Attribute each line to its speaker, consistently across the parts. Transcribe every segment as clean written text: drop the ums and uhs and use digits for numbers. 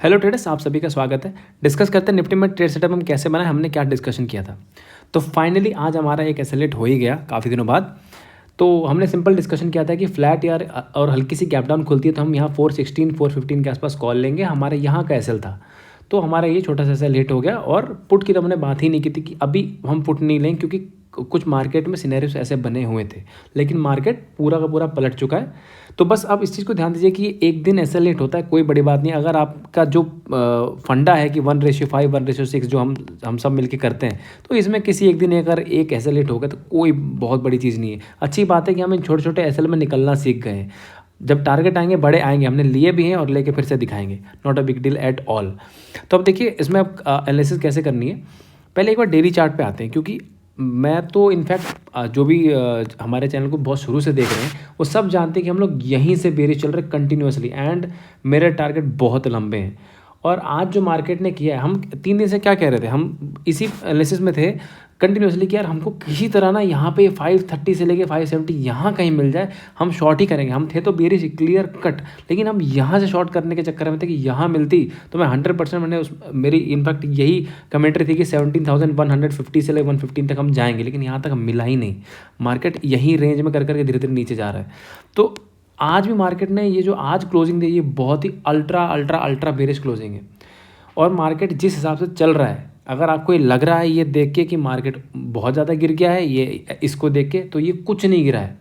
Speaker 1: Hello traders, आप सभी का स्वागत है। डिस्कस करते हैं निफ्टी में ट्रेड सेटअप हम कैसे बनाए, हमने क्या डिस्कशन किया था। तो फाइनली आज हमारा एक एसएलएट हो ही गया काफ़ी दिनों बाद। तो हमने सिंपल डिस्कशन किया था कि फ्लैट यार और हल्की सी गैप डाउन खुलती है तो हम यहाँ 416 415 के आसपास कॉल लेंगे, हमारे यहाँ का एसएल था। तो हमारा ये छोटा सा एसएल हिट हो गया। और पुट की तो हमने बात ही नहीं की थी कि अभी हम पुट नहीं लेंगे, क्योंकि कुछ मार्केट में सिनेरियोस ऐसे बने हुए थे, लेकिन मार्केट पूरा का पूरा पलट चुका है। तो बस आप इस चीज़ को ध्यान दीजिए कि एक दिन ऐसा लेट होता है, कोई बड़ी बात नहीं। अगर आपका जो फंडा है कि 1:5 1:6 जो हम सब मिलके करते हैं, तो इसमें किसी एक दिन अगर एक ऐसा लेट हो गया तो कोई बहुत बड़ी चीज़ नहीं है। अच्छी बात है कि हम इन छोटे छोटे एसएल में निकलना सीख गए हैं। जब टारगेट आएंगे बड़े आएंगे, हमने लिए भी हैं और लेके फिर से दिखाएंगे। Not a big deal at all. तो अब देखिए इसमें अब एनालिसिस कैसे करनी है। पहले एक बार डेली चार्ट पे आते हैं, क्योंकि मैं तो इनफैक्ट जो भी हमारे चैनल को बहुत शुरू से देख रहे हैं वो सब जानते हैं कि हम लोग यहीं से बेरिश चल रहे कंटिन्यूसली, एंड मेरे टारगेट बहुत लंबे हैं। और आज जो मार्केट ने किया है, हम 3 दिन से क्या कह रहे थे, हम इसी एनालिसिस में थे कंटिन्यूसली कि यार हमको किसी तरह ना यहाँ पे 530 से लेके 570 यहाँ कहीं मिल जाए, हम शॉर्ट ही करेंगे। हम थे तो बेरिश क्लियर कट, लेकिन हम यहाँ से शॉर्ट करने के चक्कर में थे कि यहाँ मिलती तो मैं 100% मैंने मेरी इनफैक्ट यही कमेंट्री थी कि 17,150 से लेकर 115 तक हम जाएंगे, लेकिन यहाँ तक हम मिला ही नहीं। मार्केट यही रेंज में कर करके धीरे धीरे नीचे जा रहा है। तो आज भी मार्केट ने ये जो आज क्लोजिंग दी, ये बहुत ही ultra ultra ultra bearish closing है। और मार्केट जिस हिसाब से चल रहा है, अगर आपको ये लग रहा है ये देख के कि मार्केट बहुत ज़्यादा गिर गया है, ये इसको देख के, तो ये कुछ नहीं गिरा है,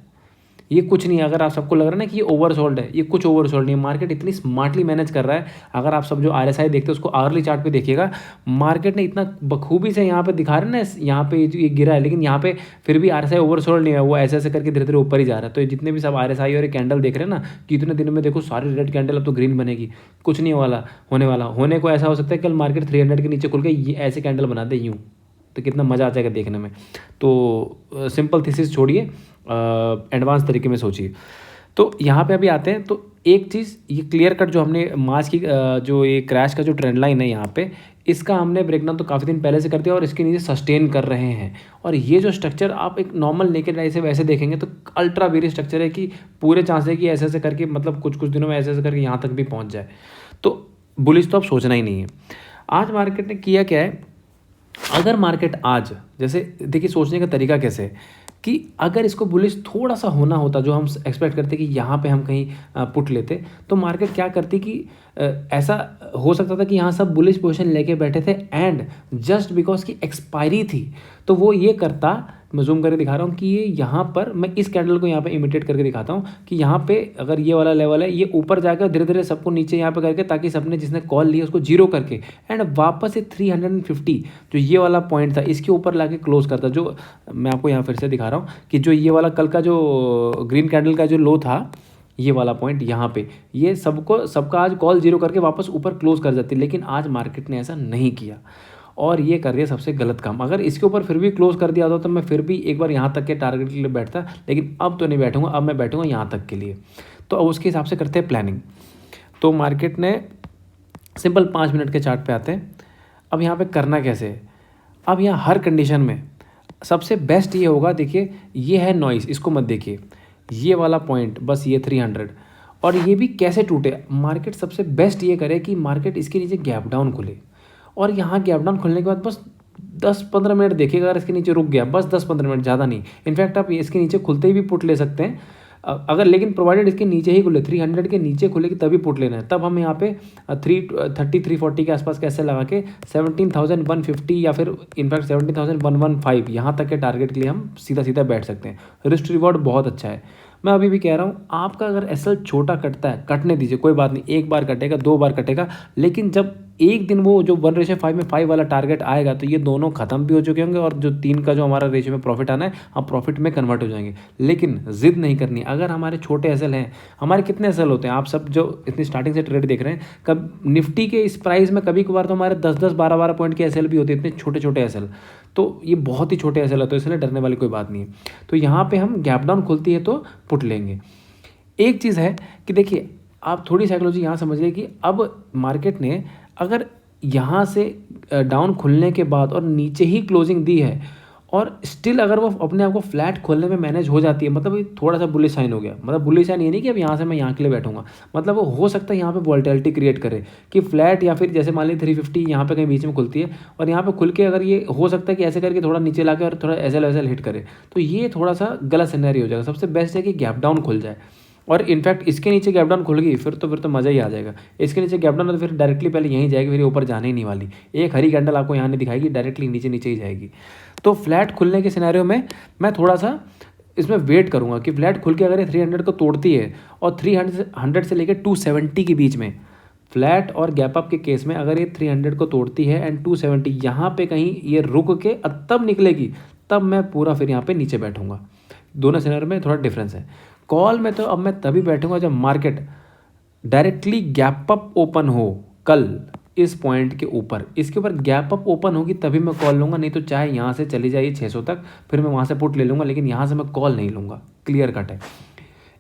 Speaker 1: ये कुछ नहीं है। अगर आप सबको लग रहा है ना कि ये ओवरसोल्ड है, ये कुछ ओवरसोल्ड नहीं है। मार्केट इतनी स्मार्टली मैनेज कर रहा है। अगर आप सब जो आरएसआई देखते हो उसको आवर्ली चार्ट पे देखिएगा, मार्केट ने इतना बखूबी से यहाँ पे दिखा रहे हैं ना, यहाँ पे ये गिरा है, लेकिन यहाँ पे फिर भी आरएसआई ओवरसोल्ड नहीं है, वो ऐसे ऐसे करके धीरे धीरे ऊपर ही जा रहा है। तो ये जितने भी सब आरएसआई और कैंडल देख रहे हैं ना कि इतने दिनों में देखो सारी रेड कैंडल, अब तो ग्रीन बनेगी, कुछ नहीं होने को ऐसा हो सकता है कल मार्केट 300 के नीचे खुल के ये ऐसे कैंडल बना दे यूँ, तो कितना मज़ा आ जाएगा देखने में। तो सिंपल थीसिस छोड़िए, एडवांस तरीके में सोचिए। तो यहाँ पे अभी आते हैं। तो एक चीज़ ये क्लियर कट जो हमने मार्च की जो ये क्रैश का जो ट्रेंड लाइन है यहाँ पे, इसका हमने ब्रेकडाउन तो काफ़ी दिन पहले से कर दिया और इसके नीचे सस्टेन कर रहे हैं। और ये जो स्ट्रक्चर आप एक नॉर्मल नेकेड आई से वैसे देखेंगे तो अल्ट्रा वेरी स्ट्रक्चर है कि पूरे चांस है कि ऐसे ऐसे करके, मतलब कुछ कुछ दिनों में ऐसे ऐसे करके यहाँ तक भी पहुँच जाए। तो बुलिश तो अब सोचना ही नहीं है। आज मार्केट ने किया क्या है, अगर मार्केट आज जैसे देखिए, सोचने का तरीका कैसे है कि अगर इसको बुलिश थोड़ा सा होना होता, जो हम एक्सपेक्ट करते कि यहाँ पे हम कहीं पुट लेते, तो मार्केट क्या करती कि ऐसा हो सकता था कि यहाँ सब बुलिश पोजीशन लेके बैठे थे, एंड जस्ट बिकॉज की एक्सपायरी थी तो वो ये करता। मैं जूम करके दिखा रहा हूँ कि ये यहाँ पर, मैं इस कैंडल को यहाँ पे इमिटेट करके दिखाता हूँ कि यहाँ पे अगर ये वाला लेवल है, ये ऊपर जाकर धीरे धीरे सबको नीचे यहाँ पे करके, ताकि सबने जिसने कॉल लिया उसको जीरो करके एंड वापस से 350 जो ये वाला पॉइंट था इसके ऊपर लाके क्लोज करता। जो मैं आपको यहाँ फिर से दिखा रहा हूँ कि जो ये वाला कल का जो ग्रीन कैंडल का जो लो था, ये वाला पॉइंट यहाँ पे, ये सबका आज कॉल जीरो करके वापस ऊपर क्लोज कर जाती, लेकिन आज मार्केट ने ऐसा नहीं किया और ये कर दिया सबसे गलत काम। अगर इसके ऊपर फिर भी क्लोज कर दिया होता तो मैं फिर भी एक बार यहाँ तक के टारगेट के लिए बैठता, लेकिन अब तो नहीं बैठूंगा, अब मैं बैठूंगा यहाँ तक के लिए। तो अब उसके हिसाब से करते हैं प्लानिंग। तो मार्केट ने सिंपल 5 मिनट के चार्ट पे आते हैं। अब यहाँ पे करना कैसे है, अब यहाँ हर कंडीशन में सबसे बेस्ट ये होगा, देखिए ये है नॉइस, इसको मत देखिए, ये वाला पॉइंट बस ये 300 और ये भी कैसे टूटे। मार्केट सबसे बेस्ट ये करे कि मार्केट इसके नीचे गैप डाउन खुले और यहाँ गैप डाउन खुलने के बाद बस 10-15 मिनट देखिएगा, अगर इसके नीचे रुक गया बस 10-15 मिनट, ज़्यादा नहीं। इनफैक्ट आप इसके नीचे खुलते ही भी पुट ले सकते हैं अगर, लेकिन प्रोवाइडेड इसके नीचे ही खुले, 300 के नीचे खुलेगी तभी पुट लेना है। तब हम यहाँ पे 330-340 के आसपास कैसे लगा के 17,150 या फिर इनफैक्ट 17,115 यहाँ तक के टारगेट के लिए हम सीधा सीधा बैठ सकते हैं। रिस्क रिवॉर्ड बहुत अच्छा है। मैं अभी भी कह रहा हूँ, आपका अगर एसएल छोटा कटता है कटने दीजिए, कोई बात नहीं, 1 बार कटेगा 2 बार कटेगा, लेकिन जब एक दिन वो जो 1:5 में 5 वाला टारगेट आएगा तो ये दोनों खत्म भी हो चुके होंगे और जो 3 का जो हमारा रेशियो में प्रॉफिट आना है, हम प्रॉफिट में कन्वर्ट हो जाएंगे। लेकिन जिद नहीं करनी। अगर हमारे छोटे एसएल हैं, हमारे कितने एसएल होते हैं, आप सब जो इतनी स्टार्टिंग से ट्रेड देख रहे हैं, कब निफ्टी के इस प्राइस में कभी कभार तो हमारे 10-10 12-12 पॉइंट के एसएल भी होते हैं, इतने छोटे छोटे एसएल। तो ये बहुत ही छोटे एसएल है, तो इसलिए डरने वाली कोई बात नहीं है। तो यहाँ पे हम गैप डाउन खुलती है तो पुट लेंगे। एक चीज़ है कि देखिए, आप थोड़ी साइकोलॉजी यहाँ समझिए कि अब मार्केट ने अगर यहाँ से डाउन खुलने के बाद और नीचे ही क्लोजिंग दी है और स्टिल अगर वो अपने आप को फ्लैट खोलने में मैनेज हो जाती है, मतलब ये थोड़ा सा बुलिश साइन हो गया। मतलब बुलिश साइन ये नहीं कि अब यहाँ से मैं यहाँ के लिए बैठूंगा, मतलब वो हो सकता है यहाँ पे वॉल्टिलिटी क्रिएट करे कि फ्लैट, या फिर जैसे मान ली 350 यहाँ पे कहीं बीच में खुलती है और यहाँ पे खुल के अगर ये हो सकता है कि ऐसे करके थोड़ा नीचे ला के और थोड़ा एसएल वैसल हिट करे, तो ये थोड़ा सा गलत सिनेरियो हो जाएगा। सबसे बेस्ट है कि गैप डाउन खुल जाए, और इनफैक्ट इसके नीचे गैप डाउन खुल गई फिर तो मज़ा ही आ जाएगा। इसके नीचे गैप डाउन है तो फिर डायरेक्टली पहले यहीं जाएगी, फिर ऊपर जाने ही नहीं वाली। एक हरी कैंडल आपको यहाँ नहीं दिखाएगी, डायरेक्टली नीचे नीचे ही जाएगी। तो फ्लैट खुलने के सिनेरियो में मैं थोड़ा सा इसमें वेट करूँगा कि फ्लैट खुल के अगर ये 300 को तोड़ती है और 300 से लेकर 270 के बीच में, फ्लैट और गैप अप के केस में अगर ये 300 को तोड़ती है एंड 270 यहाँ पे कहीं ये रुक के तब निकलेगी, तब मैं पूरा फिर यहाँ पे नीचे बैठूंगा। दोनों सिनेरियो में थोड़ा डिफरेंस है। कॉल में तो अब मैं तभी बैठूंगा जब market directly gap up open हो कल इस पॉइंट के ऊपर, इसके ऊपर गैप अप ओपन होगी तभी मैं कॉल लूँगा, नहीं तो चाहे यहाँ से चली जाइए 600 तक, फिर मैं वहाँ से पुट ले लूँगा, लेकिन यहाँ से मैं कॉल नहीं लूँगा। क्लियर कट है।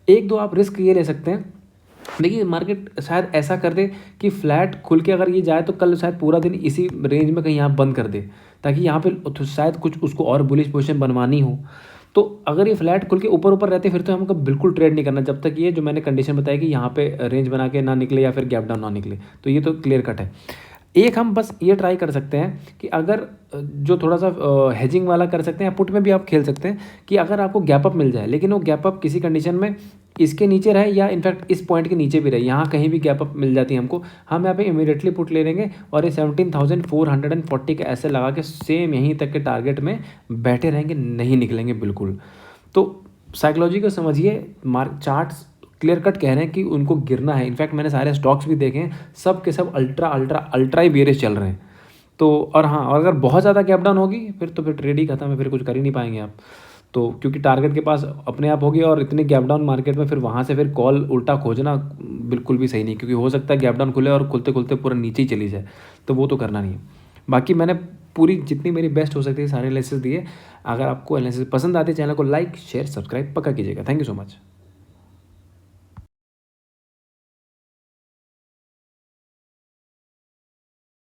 Speaker 1: एक दो आप रिस्क ये ले सकते हैं, देखिए मार्केट शायद ऐसा कर दे कि फ्लैट खुल के अगर ये जाए तो कल शायद पूरा दिन इसी रेंज में कहीं यहाँ बंद कर दे, ताकि यहाँ पे शायद कुछ उसको और बुलिश पोजीशन बनवानी हो। तो अगर ये फ्लैट खुल के ऊपर ऊपर रहते फिर तो हमको बिल्कुल ट्रेड नहीं करना, जब तक ये जो मैंने कंडीशन बताई कि यहाँ पे रेंज बना के ना निकले या फिर गैप डाउन ना निकले। तो ये तो क्लियर कट है। एक हम बस ये ट्राई कर सकते हैं कि अगर जो थोड़ा सा हेजिंग वाला कर सकते हैं, पुट में भी आप खेल सकते हैं कि अगर आपको गैप अप मिल जाए, लेकिन वो गैप अप किसी कंडीशन में इसके नीचे रहे या इनफैक्ट इस पॉइंट के नीचे भी रहे, यहाँ कहीं भी गैप अप मिल जाती है हमको, हम यहाँ पे इमीडिएटली पुट ले लेंगे और ये 17,440 का ऐसे लगा के सेम यहीं तक के टारगेट में बैठे रहेंगे, नहीं निकलेंगे बिल्कुल। तो साइकोलॉजी को समझिए, चार्ट्स क्लियर कट कह रहे हैं कि उनको गिरना है। इनफैक्ट मैंने सारे स्टॉक्स भी देखे हैं, सब के सब अल्ट्रा अल्ट्रा अल्ट्रा ही बेरिश चल रहे हैं। तो और हाँ, और अगर बहुत ज़्यादा गैप डाउन होगी फिर तो फिर ट्रेड ही खत्म है, फिर कुछ कर ही नहीं पाएंगे आप। तो क्योंकि टारगेट के पास अपने आप होगी और इतनी गैप डाउन मार्केट में फिर वहाँ से फिर कॉल उल्टा खोजना बिल्कुल भी सही नहीं, क्योंकि हो सकता है गैप डाउन खुले और खुलते खुलते पूरा नीचे ही चली जाए, तो वो तो करना नहीं है। बाकी मैंने पूरी जितनी मेरी बेस्ट हो सकती है सारे एनालिसिस दिए। अगर आपको एनालिसिस पसंद आते चैनल को लाइक शेयर सब्सक्राइब पक्का कीजिएगा। Thank you so much.